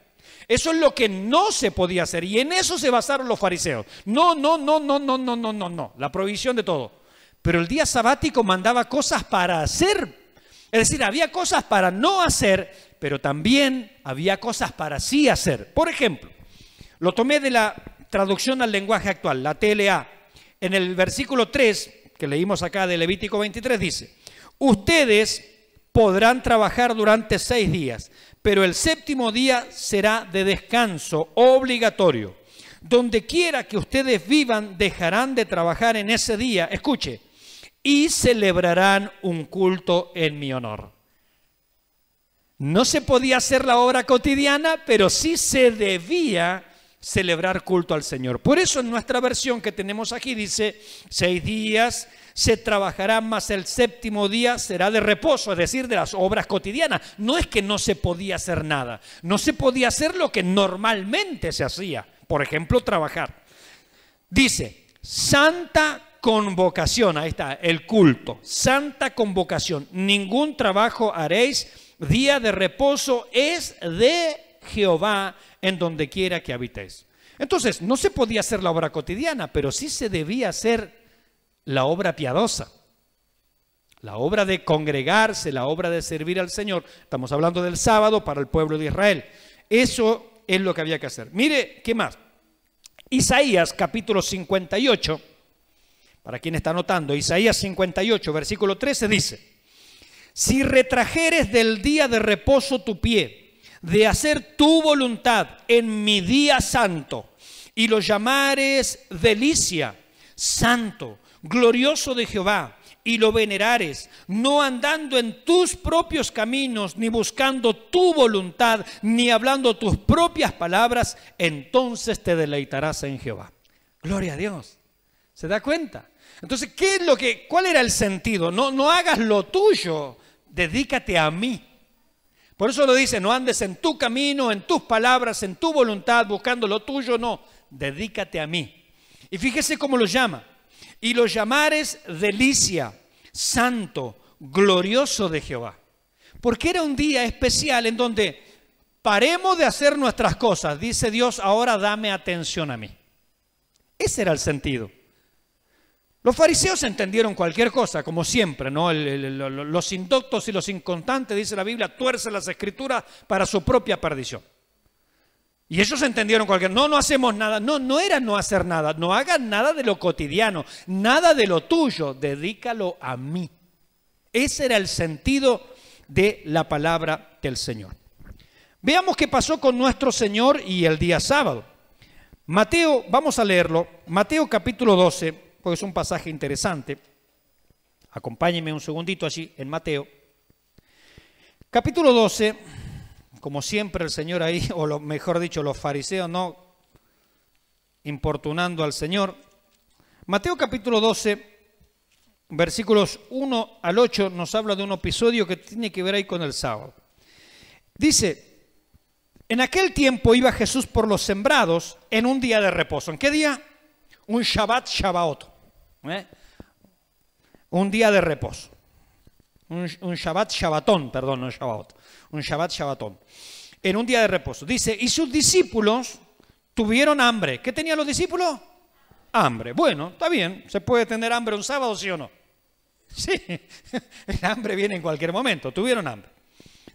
Eso es lo que no se podía hacer y en eso se basaron los fariseos. No, la prohibición de todo. Pero el día sabático mandaba cosas para hacer. Es decir, había cosas para no hacer, pero también había cosas para sí hacer. Por ejemplo, lo tomé de la traducción al lenguaje actual, la TLA. En el versículo 3, que leímos acá de Levítico 23, dice: ustedes podrán trabajar durante 6 días, pero el séptimo día será de descanso obligatorio. Donde quiera que ustedes vivan, dejarán de trabajar en ese día. Escuche. Y celebrarán un culto en mi honor. No se podía hacer la obra cotidiana, pero sí se debía celebrar culto al Señor. Por eso en nuestra versión que tenemos aquí dice: 6 días se trabajará, mas el séptimo día será de reposo, es decir, de las obras cotidianas. No es que no se podía hacer nada, no se podía hacer lo que normalmente se hacía, por ejemplo, trabajar. Dice, santa convocación, ahí está, el culto, santa convocación, ningún trabajo haréis, día de reposo es de Jehová en donde quiera que habitéis. Entonces, no se podía hacer la obra cotidiana, pero sí se debía hacer la obra piadosa, la obra de congregarse, la obra de servir al Señor. Estamos hablando del sábado para el pueblo de Israel. Eso es lo que había que hacer. Mire, ¿qué más? Isaías capítulo 58, para quien está anotando, Isaías 58, versículo 13 dice: si retrajeres del día de reposo tu pie, de hacer tu voluntad en mi día santo, y lo llamares delicia, santo, glorioso de Jehová, y lo venerares, no andando en tus propios caminos, ni buscando tu voluntad, ni hablando tus propias palabras, entonces te deleitarás en Jehová. Gloria a Dios. ¿Se da cuenta? Entonces, ¿cuál era el sentido? No hagas lo tuyo, dedícate a mí. Por eso lo dice, no andes en tu camino, en tus palabras, en tu voluntad, buscando lo tuyo, no, dedícate a mí. Y fíjese cómo lo llama. Y lo llamares delicia, santo, glorioso de Jehová. Porque era un día especial en donde paremos de hacer nuestras cosas. Dice Dios, ahora dame atención a mí. Ese era el sentido. Los fariseos entendieron cualquier cosa, como siempre, ¿no? Los indoctos y los inconstantes, dice la Biblia, tuercen las escrituras para su propia perdición. Y ellos entendieron no hacemos nada. No, no era no hacer nada. No hagas nada de lo cotidiano, nada de lo tuyo, dedícalo a mí. Ese era el sentido de la palabra del Señor. Veamos qué pasó con nuestro Señor y el día sábado. Mateo, vamos a leerlo, Mateo capítulo 12, porque es un pasaje interesante. Acompáñenme un segundito allí en Mateo. Capítulo 12, como siempre el Señor ahí, o mejor dicho, los fariseos no importunando al Señor. Mateo capítulo 12, versículos 1 al 8, nos habla de un episodio que tiene que ver ahí con el sábado. Dice, en aquel tiempo iba Jesús por los sembrados en un día de reposo. ¿En qué día? Un Shabbat Shabbaot. Un día de reposo. Un Shabbat Shabbatón, perdón, no Shabbaot. Un Shabbat Shabbatón. En un día de reposo. Dice, y sus discípulos tuvieron hambre. ¿Qué tenían los discípulos? Hambre. Bueno, está bien. ¿Se puede tener hambre un sábado, sí o no? Sí. El hambre viene en cualquier momento. Tuvieron hambre.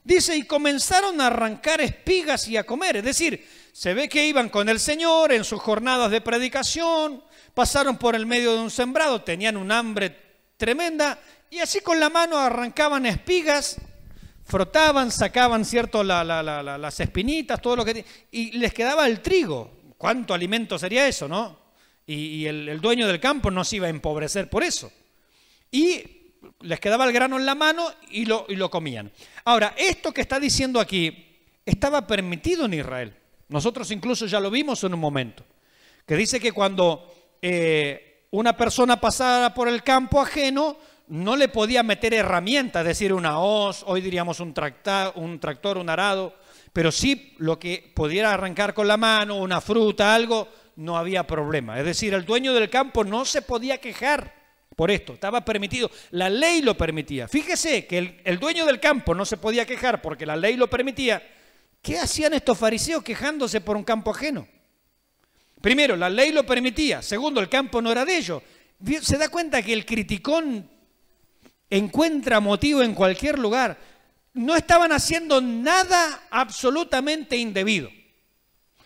Dice, y comenzaron a arrancar espigas y a comer. Es decir, se ve que iban con el Señor en sus jornadas de predicación, pasaron por el medio de un sembrado, tenían un hambre tremenda, y así con la mano arrancaban espigas, frotaban, sacaban, ¿cierto?, las espinitas, todo lo que... Y les quedaba el trigo. ¿Cuánto alimento sería eso, no? Y el dueño del campo no se iba a empobrecer por eso. Y les quedaba el grano en la mano y lo comían. Ahora, esto que está diciendo aquí estaba permitido en Israel. Nosotros incluso ya lo vimos en un momento. Que dice que cuando una persona pasara por el campo ajeno, no le podía meter herramientas, es decir, una hoz, hoy diríamos un tractor, un arado, pero sí lo que pudiera arrancar con la mano, una fruta, algo, no había problema. Es decir, el dueño del campo no se podía quejar por esto, estaba permitido, la ley lo permitía. Fíjese que el dueño del campo no se podía quejar porque la ley lo permitía. ¿Qué hacían estos fariseos quejándose por un campo ajeno? Primero, la ley lo permitía. Segundo, el campo no era de ellos. ¿Se da cuenta que el criticón encuentra motivo en cualquier lugar? No estaban haciendo nada absolutamente indebido.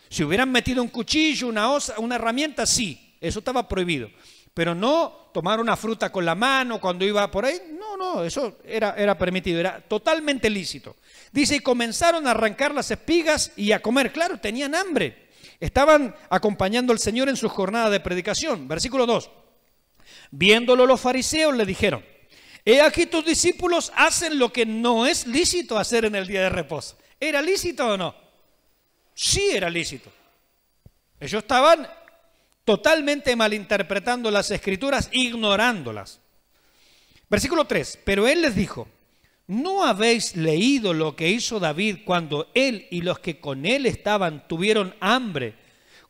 Si hubieran metido un cuchillo, una hoz, una herramienta, sí, eso estaba prohibido. Pero no tomar una fruta con la mano cuando iba por ahí, no, eso era permitido, era totalmente lícito. Dice, y comenzaron a arrancar las espigas y a comer. Claro, tenían hambre. Estaban acompañando al Señor en su jornada de predicación. Versículo 2. Viéndolo los fariseos le dijeron, he aquí tus discípulos hacen lo que no es lícito hacer en el día de reposo. ¿Era lícito o no? Sí era lícito. Ellos estaban totalmente malinterpretando las Escrituras, ignorándolas. Versículo 3, pero él les dijo, ¿no habéis leído lo que hizo David cuando él y los que con él estaban tuvieron hambre?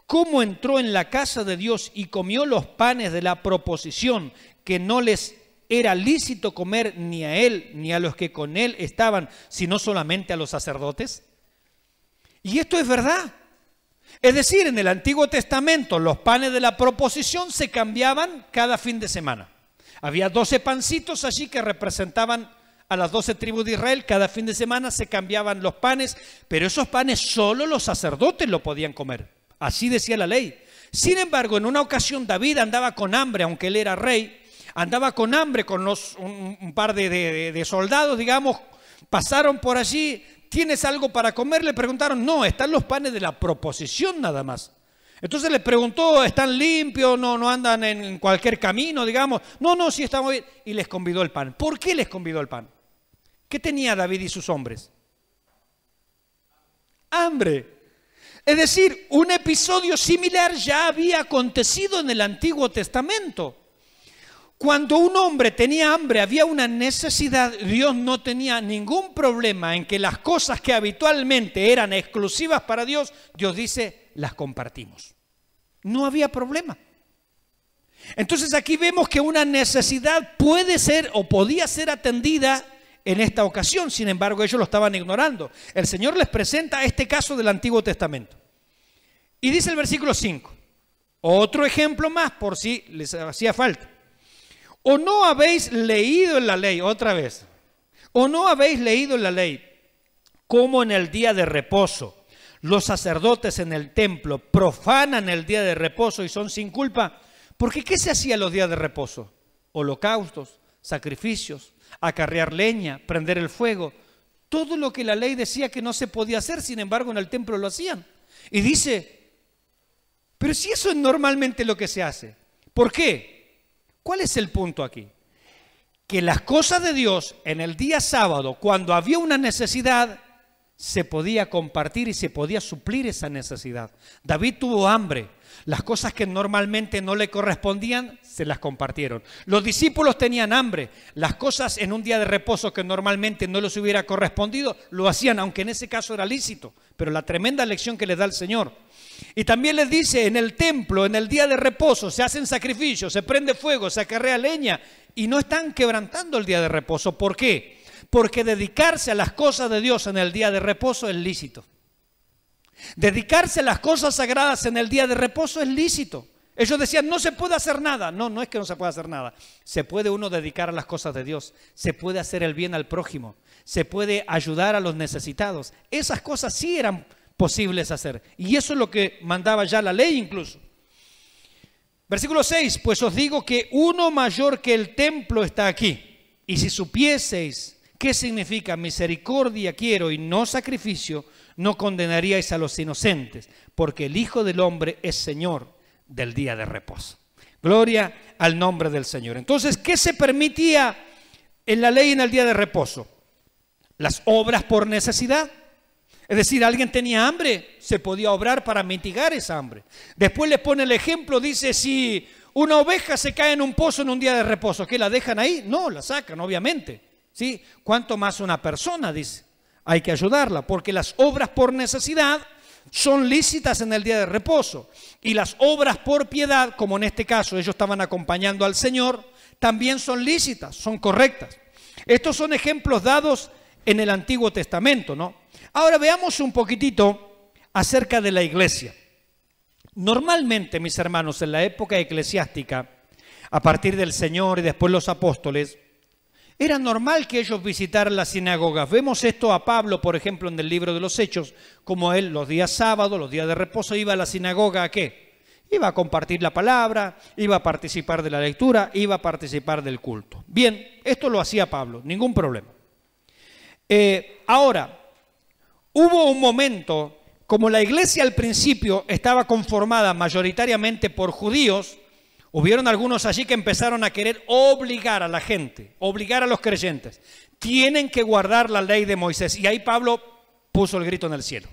¿Cómo entró en la casa de Dios y comió los panes de la proposición que no les era lícito comer ni a él ni a los que con él estaban, sino solamente a los sacerdotes? Y esto es verdad. Es decir, en el Antiguo Testamento los panes de la proposición se cambiaban cada fin de semana. Había 12 pancitos allí que representaban a las 12 tribus de Israel. Cada fin de semana se cambiaban los panes, pero esos panes solo los sacerdotes lo podían comer. Así decía la ley. Sin embargo, en una ocasión David andaba con hambre, aunque él era rey, andaba con hambre con un par de soldados, digamos, pasaron por allí. ¿Tienes algo para comer? Le preguntaron. No, están los panes de la proposición nada más. Entonces le preguntó, ¿están limpios? No andan en cualquier camino, digamos. No, sí estamos bien. Y les convidó el pan. ¿Por qué les convidó el pan? ¿Qué tenía David y sus hombres? Hambre. Es decir, un episodio similar ya había acontecido en el Antiguo Testamento. Cuando un hombre tenía hambre, había una necesidad, Dios no tenía ningún problema en que las cosas que habitualmente eran exclusivas para Dios, Dios dice, las compartimos. No había problema. Entonces aquí vemos que una necesidad puede ser o podía ser atendida en esta ocasión. Sin embargo, ellos lo estaban ignorando. El Señor les presenta este caso del Antiguo Testamento. Y dice el versículo 5, otro ejemplo más por si les hacía falta. ¿O no habéis leído en la ley, otra vez, o no habéis leído en la ley, cómo en el día de reposo los sacerdotes en el templo profanan el día de reposo y son sin culpa, porque ¿qué se hacía los días de reposo? Holocaustos, sacrificios, acarrear leña, prender el fuego, todo lo que la ley decía que no se podía hacer, sin embargo en el templo lo hacían. Y dice, pero si eso es normalmente lo que se hace, ¿por qué? ¿Cuál es el punto aquí? Que las cosas de Dios en el día sábado, cuando había una necesidad, se podía compartir y se podía suplir esa necesidad. David tuvo hambre. Las cosas que normalmente no le correspondían, se las compartieron. Los discípulos tenían hambre. Las cosas en un día de reposo que normalmente no les hubiera correspondido, lo hacían, aunque en ese caso era lícito. Pero la tremenda lección que les da el Señor. Y también les dice, en el templo, en el día de reposo, se hacen sacrificios, se prende fuego, se acarrea leña, y no están quebrantando el día de reposo. ¿Por qué? Porque dedicarse a las cosas de Dios en el día de reposo es lícito. Dedicarse a las cosas sagradas en el día de reposo es lícito. Ellos decían, no se puede hacer nada. No, no es que no se pueda hacer nada. Se puede uno dedicar a las cosas de Dios. Se puede hacer el bien al prójimo. Se puede ayudar a los necesitados. Esas cosas sí eran posibles hacer. Y eso es lo que mandaba ya la ley incluso. Versículo 6, pues os digo que uno mayor que el templo está aquí. Y si supieseis qué significa misericordia quiero y no sacrificio, no condenaríais a los inocentes, porque el Hijo del Hombre es Señor del día de reposo. Gloria al nombre del Señor. Entonces, ¿qué se permitía en la ley en el día de reposo? Las obras por necesidad. Es decir, alguien tenía hambre, se podía obrar para mitigar esa hambre. Después les pone el ejemplo, dice, si una oveja se cae en un pozo en un día de reposo, ¿qué la dejan ahí? No, la sacan, obviamente. ¿Sí? ¿Cuánto más una persona? Dice, hay que ayudarla, porque las obras por necesidad son lícitas en el día de reposo. Y las obras por piedad, como en este caso ellos estaban acompañando al Señor, también son lícitas, son correctas. Estos son ejemplos dados en el Antiguo Testamento, ¿no? Ahora veamos un poquitito acerca de la iglesia. Normalmente, mis hermanos, en la época eclesiástica, a partir del Señor y después los apóstoles, era normal que ellos visitaran las sinagogas. Vemos esto a Pablo, por ejemplo, en el libro de los Hechos, como él los días sábados, los días de reposo, iba a la sinagoga, ¿a qué? Iba a compartir la palabra, iba a participar de la lectura, iba a participar del culto. Bien, esto lo hacía Pablo, ningún problema. Ahora, hubo un momento, como la iglesia al principio estaba conformada mayoritariamente por judíos, hubieron algunos allí que empezaron a querer obligar a la gente, obligar a los creyentes. Tienen que guardar la ley de Moisés. Y ahí Pablo puso el grito en el cielo.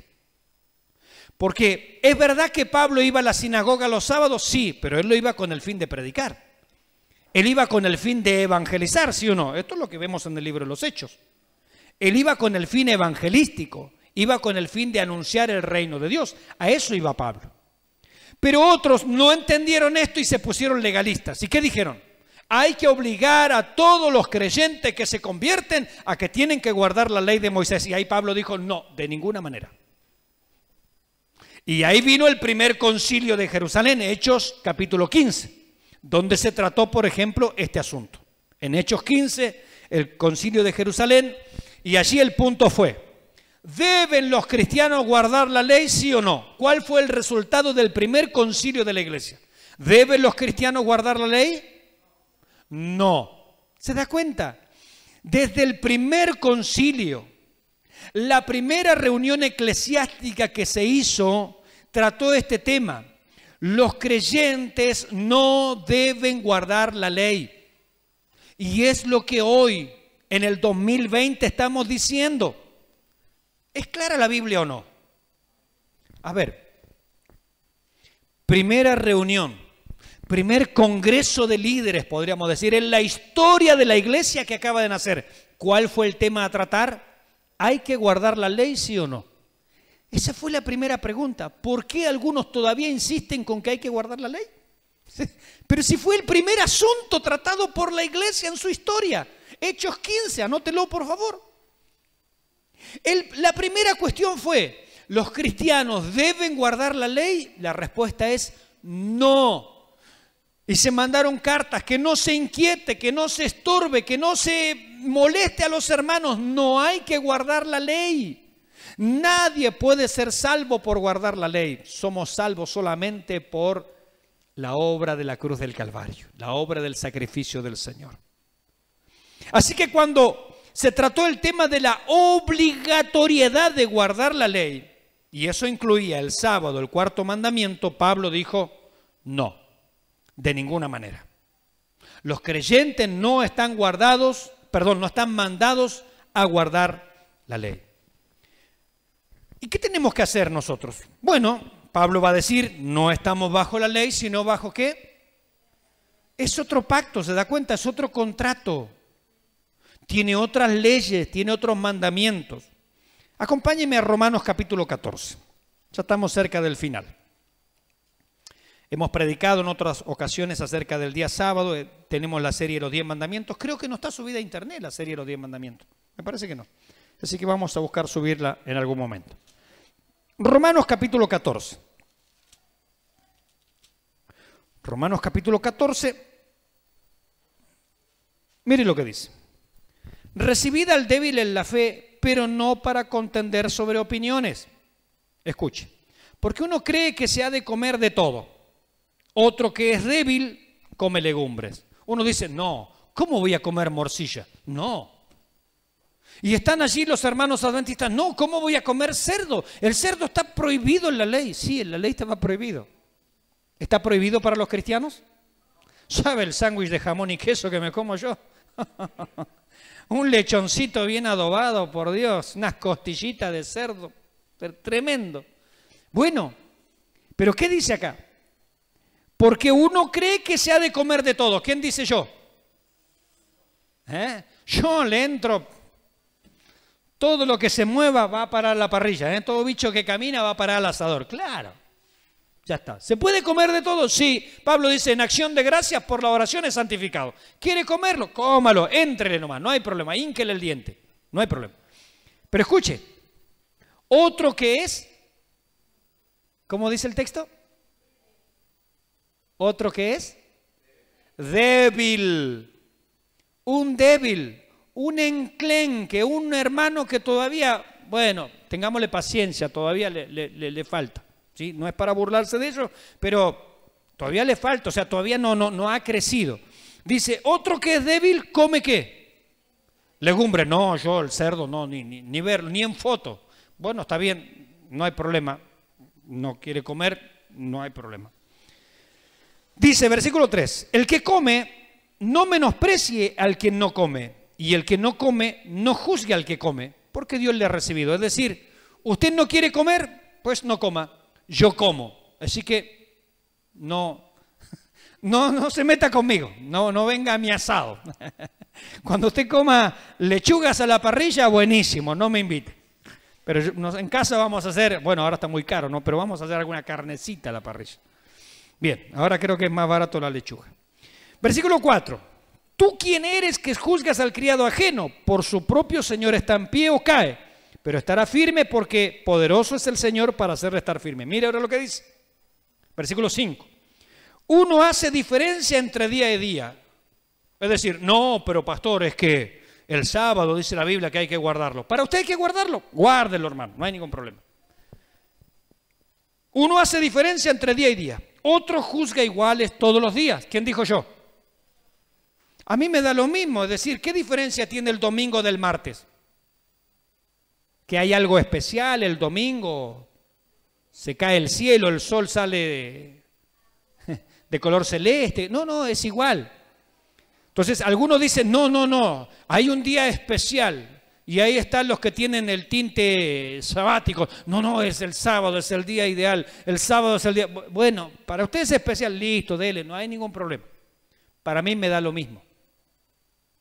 Porque es verdad que Pablo iba a la sinagoga los sábados, sí, pero él lo iba con el fin de predicar. Él iba con el fin de evangelizar, ¿sí o no? Esto es lo que vemos en el libro de los Hechos. Él iba con el fin evangelístico, iba con el fin de anunciar el reino de Dios. A eso iba Pablo. Pero otros no entendieron esto y se pusieron legalistas. ¿Y qué dijeron? Hay que obligar a todos los creyentes que se convierten a que tienen que guardar la ley de Moisés. Y ahí Pablo dijo, no, de ninguna manera. Y ahí vino el primer concilio de Jerusalén, Hechos capítulo 15, donde se trató, por ejemplo, este asunto. En Hechos 15, el concilio de Jerusalén, y allí el punto fue, ¿deben los cristianos guardar la ley, sí o no? ¿Cuál fue el resultado del primer concilio de la iglesia? ¿Deben los cristianos guardar la ley? No. ¿Se da cuenta? Desde el primer concilio, la primera reunión eclesiástica que se hizo, trató este tema. Los creyentes no deben guardar la ley. Y es lo que hoy, en el 2020, estamos diciendo. ¿Es clara la Biblia o no? A ver, primera reunión, primer congreso de líderes, podríamos decir, en la historia de la iglesia que acaba de nacer. ¿Cuál fue el tema a tratar? ¿Hay que guardar la ley, sí o no? Esa fue la primera pregunta. ¿Por qué algunos todavía insisten con que hay que guardar la ley? Pero si fue el primer asunto tratado por la iglesia en su historia. Hechos 15, anótelo por favor. La primera cuestión fue, ¿los cristianos deben guardar la ley? La respuesta es no. Y se mandaron cartas, que no se inquiete, que no se estorbe, que no se moleste a los hermanos. No hay que guardar la ley. Nadie puede ser salvo por guardar la ley. Somos salvos solamente por la obra de la cruz del Calvario, la obra del sacrificio del Señor. Así que cuando se trató el tema de la obligatoriedad de guardar la ley, y eso incluía el sábado, el cuarto mandamiento, Pablo dijo, no, de ninguna manera. Los creyentes no están mandados a guardar la ley. ¿Y qué tenemos que hacer nosotros? Bueno, Pablo va a decir, no estamos bajo la ley, sino bajo ¿qué? Es otro pacto, ¿se da cuenta? Es otro contrato. Tiene otras leyes, tiene otros mandamientos. Acompáñenme a Romanos capítulo 14. Ya estamos cerca del final. Hemos predicado en otras ocasiones acerca del día sábado. Tenemos la serie de los 10 mandamientos. Creo que no está subida a internet la serie de los 10 mandamientos. Me parece que no. Así que vamos a buscar subirla en algún momento. Romanos capítulo 14. Romanos capítulo 14. Mire lo que dice. Recibid al débil en la fe, pero no para contender sobre opiniones. Escuche. Porque uno cree que se ha de comer de todo. Otro que es débil come legumbres. Uno dice, no, ¿cómo voy a comer morcilla? No. Y están allí los hermanos adventistas, no, ¿cómo voy a comer cerdo? El cerdo está prohibido en la ley. Sí, en la ley estaba prohibido. ¿Está prohibido para los cristianos? ¿Sabe el sándwich de jamón y queso que me como yo? Un lechoncito bien adobado, por Dios, unas costillitas de cerdo, tremendo. Bueno, pero ¿qué dice acá? Porque uno cree que se ha de comer de todo. ¿Quién dice yo? Yo le entro, todo lo que se mueva va a parar la parrilla, todo bicho que camina va a parar al asador. Claro, ya está. ¿Se puede comer de todo? Sí. Pablo dice, en acción de gracias por la oración es santificado. ¿Quiere comerlo? Cómalo, éntrele nomás, no hay problema, hínquele el diente, no hay problema. Pero escuche, otro que es, ¿cómo dice el texto? Otro que es débil, un enclenque, un hermano que todavía, bueno, tengámosle paciencia, todavía le falta, ¿sí? No es para burlarse de ellos, pero todavía le falta, o sea, todavía no ha crecido. Dice, otro que es débil, ¿come qué? Legumbre, no, yo el cerdo, no, ni verlo, ni en foto. Bueno, está bien, no hay problema, no quiere comer, no hay problema. Dice, versículo 3, el que come, no menosprecie al que no come, y el que no come, no juzgue al que come, porque Dios le ha recibido. Es decir, usted no quiere comer, pues no coma, yo como. Así que no se meta conmigo, no venga a mi asado. Cuando usted coma lechugas a la parrilla, buenísimo, no me invite. Pero en casa vamos a hacer, bueno, ahora está muy caro, ¿no? Pero vamos a hacer alguna carnecita a la parrilla. Bien, ahora creo que es más barato la lechuga. Versículo 4. ¿Tú quién eres que juzgas al criado ajeno? Por su propio Señor está en pie o cae, pero estará firme porque poderoso es el Señor para hacerle estar firme. Mire ahora lo que dice. Versículo 5. Uno hace diferencia entre día y día. Es decir, no, pero pastor, es que el sábado dice la Biblia que hay que guardarlo. ¿Para usted hay que guardarlo? Guárdelo, hermano, no hay ningún problema. Uno hace diferencia entre día y día. Otro juzga iguales todos los días. ¿Quién dijo yo? A mí me da lo mismo. Es decir, ¿qué diferencia tiene el domingo del martes? ¿Que hay algo especial el domingo? ¿Se cae el cielo, el sol sale de color celeste? No, es igual. Entonces, algunos dicen, no, hay un día especial. Y ahí están los que tienen el tinte sabático. No, es el sábado, es el día ideal. El sábado es el día... Bueno, para ustedes es especial, listo, dele, no hay ningún problema. Para mí me da lo mismo.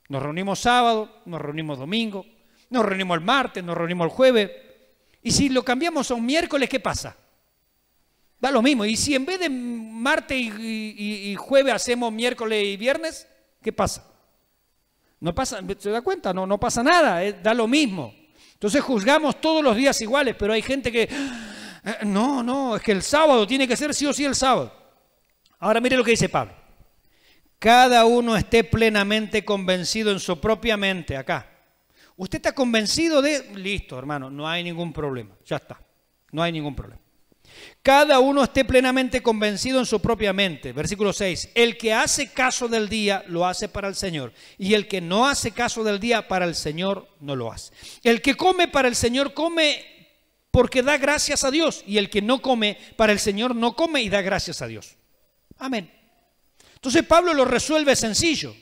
Nos reunimos sábado, nos reunimos domingo, nos reunimos el martes, nos reunimos el jueves. Y si lo cambiamos a un miércoles, ¿qué pasa? Da lo mismo. Y si en vez de martes y jueves hacemos miércoles y viernes, ¿qué pasa? No pasa, ¿se da cuenta? No pasa nada, da lo mismo. Entonces juzgamos todos los días iguales, pero hay gente que, no, es que el sábado tiene que ser sí o sí el sábado. Ahora mire lo que dice Pablo. Cada uno esté plenamente convencido en su propia mente, acá. ¿Usted está convencido de...? Listo, hermano, no hay ningún problema. Ya está, no hay ningún problema. Cada uno esté plenamente convencido en su propia mente. Versículo 6. El que hace caso del día, lo hace para el Señor. Y el que no hace caso del día, para el Señor no lo hace. El que come para el Señor, come porque da gracias a Dios. Y el que no come para el Señor, no come y da gracias a Dios. Amén. Entonces Pablo lo resuelve sencillo.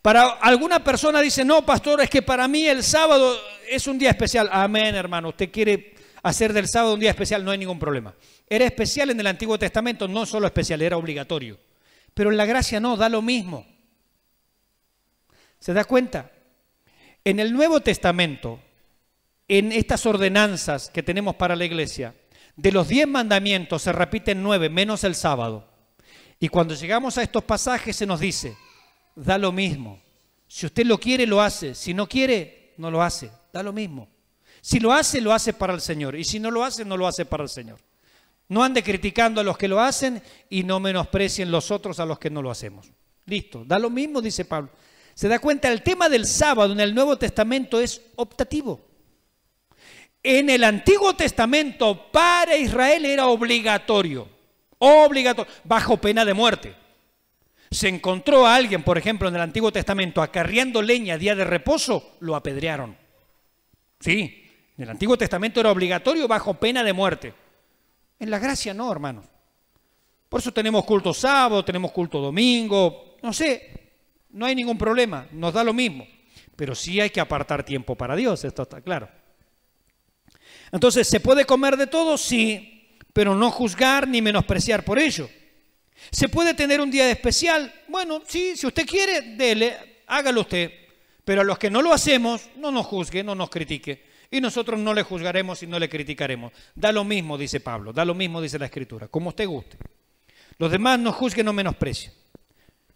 Para alguna persona dice, no, pastor, es que para mí el sábado es un día especial. Amén, hermano. Usted quiere hacer del sábado un día especial, no hay ningún problema. Era especial en el Antiguo Testamento, no solo especial, era obligatorio. Pero en la gracia no, da lo mismo. ¿Se da cuenta? En el Nuevo Testamento, en estas ordenanzas que tenemos para la iglesia, de los 10 mandamientos se repiten 9, menos el sábado. Y cuando llegamos a estos pasajes se nos dice, da lo mismo. Si usted lo quiere, lo hace. Si no quiere, no lo hace. Da lo mismo. Si lo hace para el Señor. Y si no lo hace, no lo hace para el Señor. No ande criticando a los que lo hacen y no menosprecien los otros a los que no lo hacemos. Listo, da lo mismo, dice Pablo. ¿Se da cuenta? El tema del sábado en el Nuevo Testamento es optativo. En el Antiguo Testamento para Israel era obligatorio. Obligatorio, bajo pena de muerte. Se encontró a alguien, por ejemplo, en el Antiguo Testamento acarreando leña día de reposo, lo apedrearon. Sí. En el Antiguo Testamento era obligatorio bajo pena de muerte. En la gracia no, hermanos. Por eso tenemos culto sábado, tenemos culto domingo, no sé, no hay ningún problema, nos da lo mismo. Pero sí hay que apartar tiempo para Dios, esto está claro. Entonces, ¿se puede comer de todo? Sí, pero no juzgar ni menospreciar por ello. ¿Se puede tener un día especial? Bueno, sí, si usted quiere, dele, hágalo usted. Pero a los que no lo hacemos, no nos juzgue, no nos critique. Y nosotros no le juzgaremos y no le criticaremos. Da lo mismo, dice Pablo, da lo mismo, dice la Escritura, como usted guste. Los demás no juzguen, no menosprecien.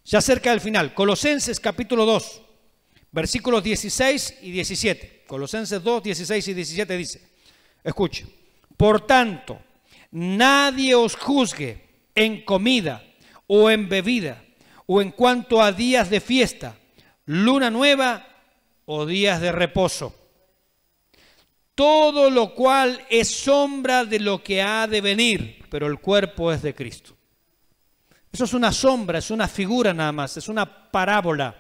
Ya cerca del final, Colosenses capítulo 2, versículos 16 y 17. Colosenses 2, 16 y 17 dice, escuche, por tanto, nadie os juzgue en comida o en bebida o en cuanto a días de fiesta, luna nueva o días de reposo. Todo lo cual es sombra de lo que ha de venir, pero el cuerpo es de Cristo. Eso es una sombra, es una figura nada más, es una parábola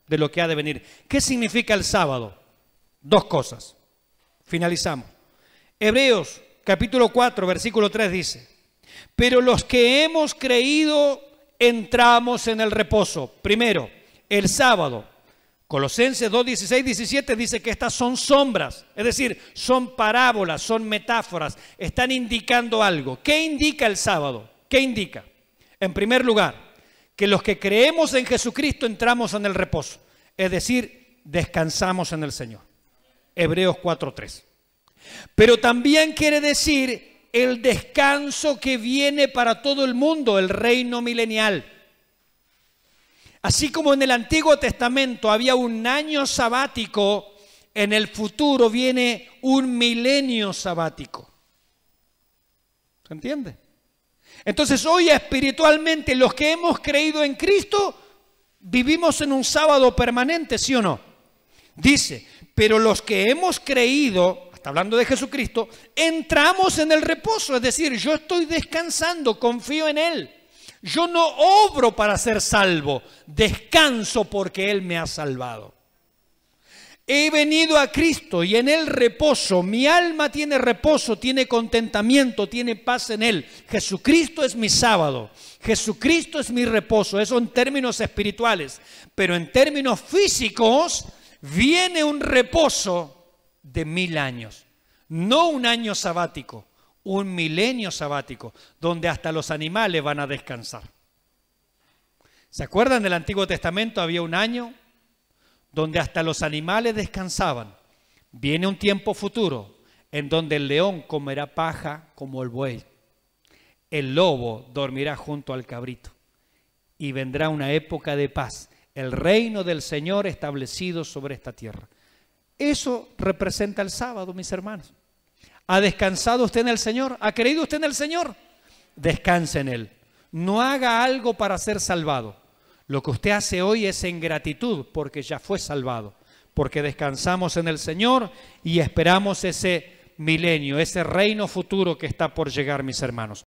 de lo que ha de venir. ¿Qué significa el sábado? Dos cosas. Finalizamos. Hebreos capítulo 4, versículo 3 dice, pero los que hemos creído entramos en el reposo. Primero, el sábado. Colosenses 2, 16, 17 dice que estas son sombras, es decir, son parábolas, son metáforas, están indicando algo. ¿Qué indica el sábado? ¿Qué indica? En primer lugar, que los que creemos en Jesucristo entramos en el reposo, es decir, descansamos en el Señor. Hebreos 4, 3. Pero también quiere decir el descanso que viene para todo el mundo, el reino milenial. Así como en el Antiguo Testamento había un año sabático, en el futuro viene un milenio sabático. ¿Se entiende? Entonces hoy espiritualmente los que hemos creído en Cristo vivimos en un sábado permanente, ¿sí o no? Dice, pero los que hemos creído, está hablando de Jesucristo, entramos en el reposo, es decir, yo estoy descansando, confío en Él. Yo no obro para ser salvo, descanso porque Él me ha salvado. He venido a Cristo y en Él reposo, mi alma tiene reposo, tiene contentamiento, tiene paz en Él. Jesucristo es mi sábado, Jesucristo es mi reposo, eso en términos espirituales. Pero en términos físicos viene un reposo de 1000 años, no un año sabático. Un milenio sabático, donde hasta los animales van a descansar. ¿Se acuerdan del Antiguo Testamento? Había un año donde hasta los animales descansaban. Viene un tiempo futuro en donde el león comerá paja como el buey. El lobo dormirá junto al cabrito. Y vendrá una época de paz. El reino del Señor establecido sobre esta tierra. Eso representa el sábado, mis hermanos. ¿Ha descansado usted en el Señor? ¿Ha creído usted en el Señor? Descanse en Él. No haga algo para ser salvado. Lo que usted hace hoy es en gratitud porque ya fue salvado. porque descansamos en el Señor y esperamos ese milenio, ese reino futuro que está por llegar, mis hermanos.